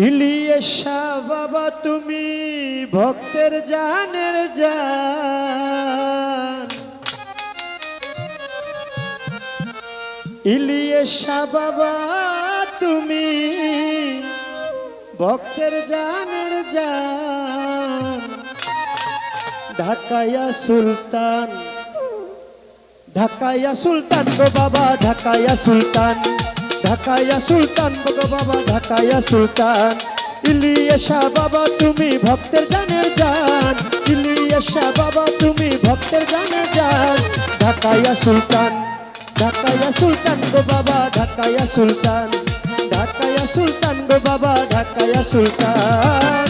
ইলিয়াসা বাবা তুমি ভক্তের জানের জান, ইলিয়াসা বাবা তুমি ভক্তের জানের জান। ঢাকায়া সুলতান, ঢাকায়া সুলতান গো বাবা, ঢাকায়া সুলতান, ঢাকায়া সুলতান গো বাবা, ঢাকায়া সুলতান। ইলিয়াসা বাবা তুমি ভক্তের জানের জান, ইলিয়াসা বাবা তুমি ভক্তের জানের জান। ঢাকায়া সুলতান, ঢাকায়া সুলতান গো বাবা, ঢাকায়া সুলতান, ঢাকায়া সুলতান গো বাবা, ঢাকায়া সুলতান।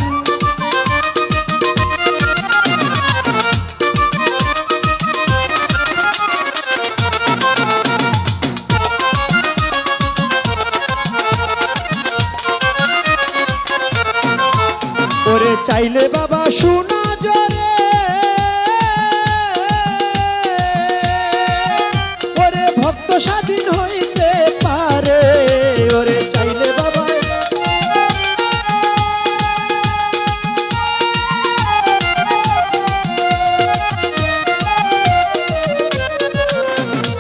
ওরে চাইলে বাবা শোনা জরে, ওরে ভক্ত স্বাধীন হইতে পারে। ওরে চাইলে বাবা,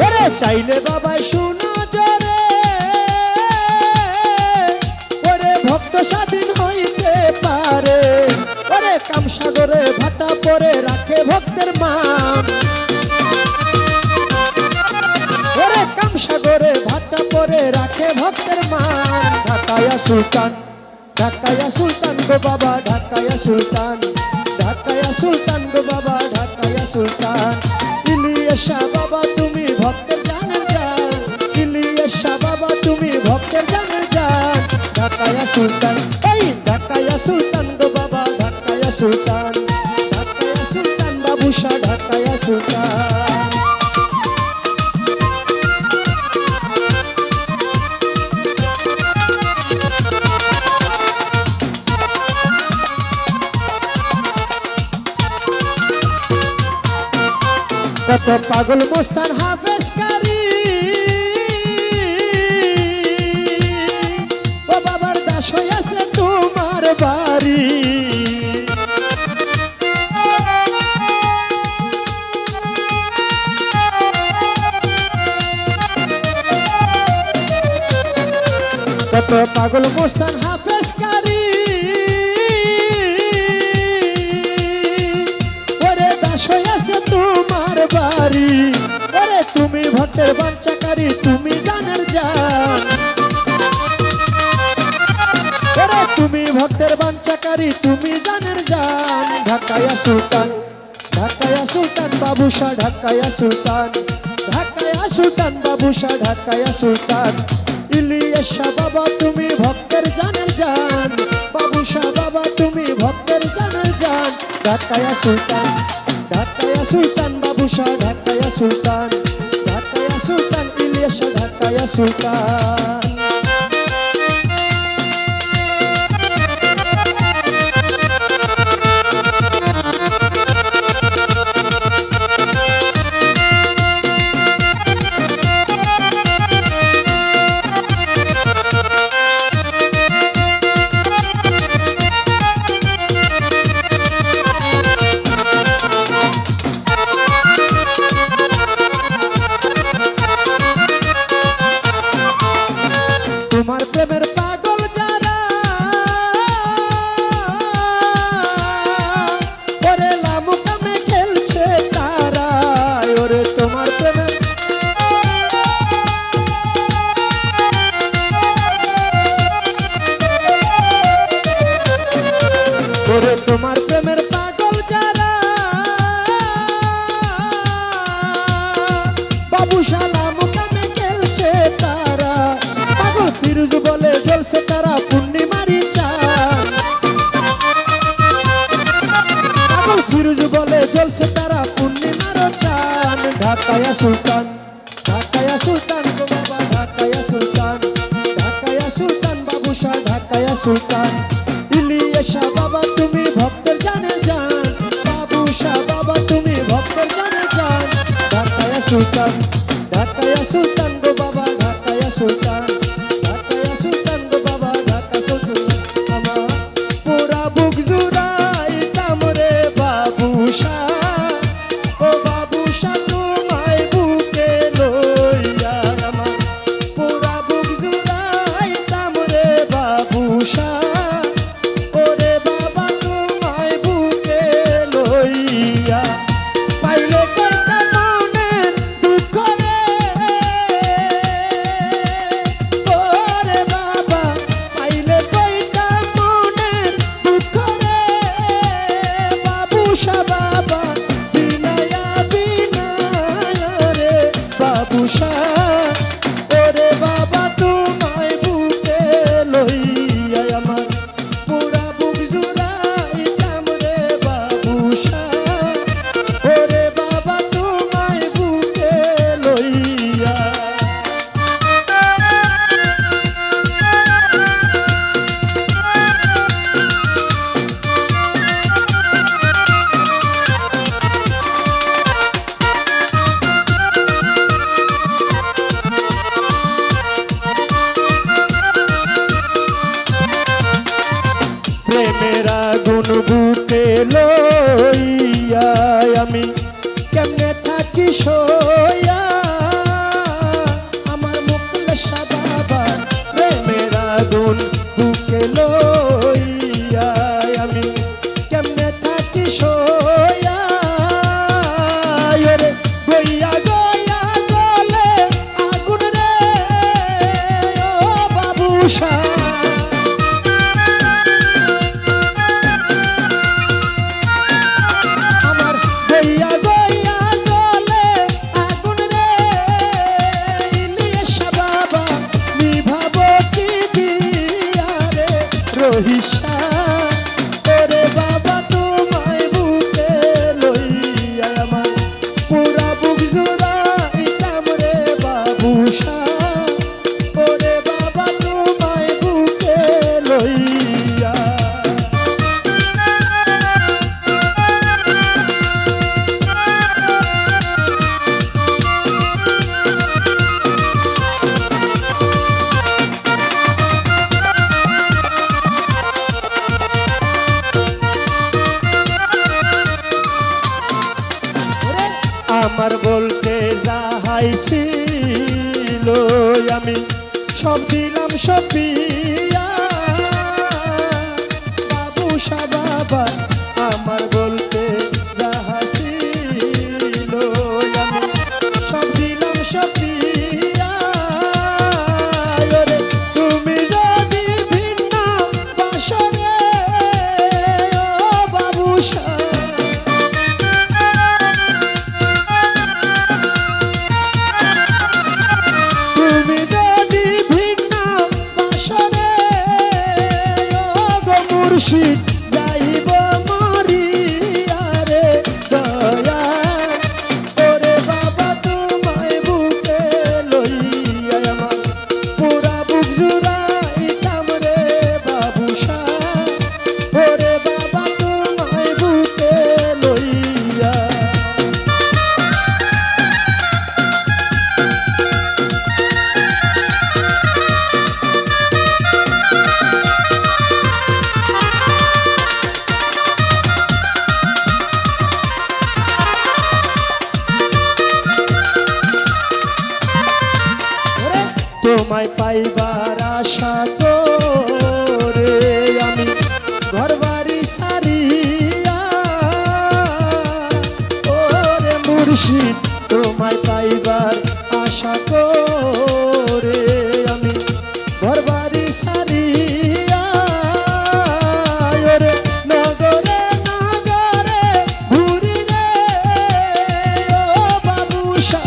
ওরে চাইলে বাবা শোনা জরে, ওরে ভক্ত স্বাধীন হইতে পারে। ওরে কামসাগরে ভাটা পরে রাখে ভক্তের মান, ওরে কামসাগরে ভাটা পরে রাখে ভক্তের মান। ঢাকায়া সুলতান, ঢাকায়া সুলতান গো বাবা, ঢাকায়া সুলতান, ঢাকায়া সুলতান গো বাবা, ঢাকায়া সুলতান। ইলিয়াসা বাবা তুমি ভক্তের জানের জান, ইলিয়াসা বাবা তুমি ভক্তের জানের জান। ঢাকায়া সুলতান, এই ঢাকায়া সুলতান গো বাবা, ঢাকায়া সুলতান, ঢাকায়া সুলতান বাবুশা, ঢাকায়া সুলতান। কত পাগল মোস্তান হাফেজ কারি, ও বাবার দাস হইয়াছে তোমার বাড়ি। কত পাগল মোস্তান হাফেজ কারি, ওরে দাস হইয়াছে তোমার বাড়ি। ওরে তুমি ভক্তের বাঞ্ছাকারী, তুমি জানের জান, ওরে তুমি ভক্তের বাঞ্ছাকারী, তুমি জানের জান। ঢাকায়া সুলতান, ঢাকায়া সুলতান বাবুশা, ঢাকায়া সুলতান, ঢাকায়া সুলতান বাবুশা, ঢাকায়া সুলতান। ইলিয়াসা বাবা তুমি ভক্তের জানের জান, বাবুশা বাবা তুমি ভক্তের জানের জান। ঢাকায়া সুলতান, ঢাকায়া সুলতান বাবুশা, ঢাকায়া সুলতান, ঢাকায়া সুলতান ইলিয়াসা, ঢাকায়া সুলতান। তোমার প্রেমের পাগল যারা, ওরে লামু কামে খেলছে তারা। ওরে তোমার প্রেমের, ওরে তোমার প্রেমের পাগল যারা, বাবুশা লামু কামে খেলছে তারা। ফিরুজ বলে জ্বলছে তারা পূর্ণিমারি চাঁদ, পাগল ফিরুজ বলে জ্বলছে তারা পূর্ণিমার চাঁদ। ঢাকায়া সুলতান, ঢাকায়া সুলতান গো বাবা, ঢাকায়া সুলতান, ঢাকায়া সুলতান বাবুশা, ঢাকায়া সুলতান। ইলিয়াসা বাবা তুমি ভক্তের জানের জান, বাবুশা বাবা তুমি ভক্তের জানের জান। ঢাকায়া সুলতান, ঢাকায়া সুলতান গো বাবা, ঢাকায়া সুলতান, ঢাকায়া সুলতান গো বাবা, ঢাকা সুলতান। বাবুসা ওরে বাবা তোমায় বুকে লইয়া আমার পুরা বুক জুড়াইতাম রে বাবুসা ওরে বাবা তোমায় বুকে লইয়া। প্রেমের আগুন বুকে লইয়া আমি কেমনে থাকি সইয়া আমার মুখলেশা বাবা প্রেমের আগুন বুকে লইয়া আমি কেমনে থাকি সইয়া রে গইয়া গইয়া গলে আগুন রে ও বাবুসা গইয়া গইয়া গলে আগুন রে ইলিয়াস বাবা নিভাবো কি দিয়া রে রহিসা ওরে বাবা তোমায় বুকে লইয়া আমার পুরা বুক জুড়াইতাম রে বাবুসা ওরে বাবা তোমায় বুকে লইয়া। আমার বলতে যাহাই ছিল আমি সব দিলাম সব দিয়া বাবুসা বাবা আমার বলতে যাহা ছিল আমি সব দিলাম সব দিয়া রে তুমি যদি ভিন্ন বাসরে ও বাবুসা মুর্শিদ যাইব মরিয়া রে দয়া ওরে বাবা তোমায় বুকে লইয়া আমার পুরা বুক জুড়াইতাম রে বাবুসা ওরে বাবা তোমায় বুকে লইয়া। তোমায় পাইবার আশা করে আমি ঘর বাড়ি সারিয়া ওরে মুর্শিদ তোমায় পাইবার আশা করে আমি ঘর বাড়ি সারিয়া ওরে নগরে নগরে ঘুরি রে ও বাবুসা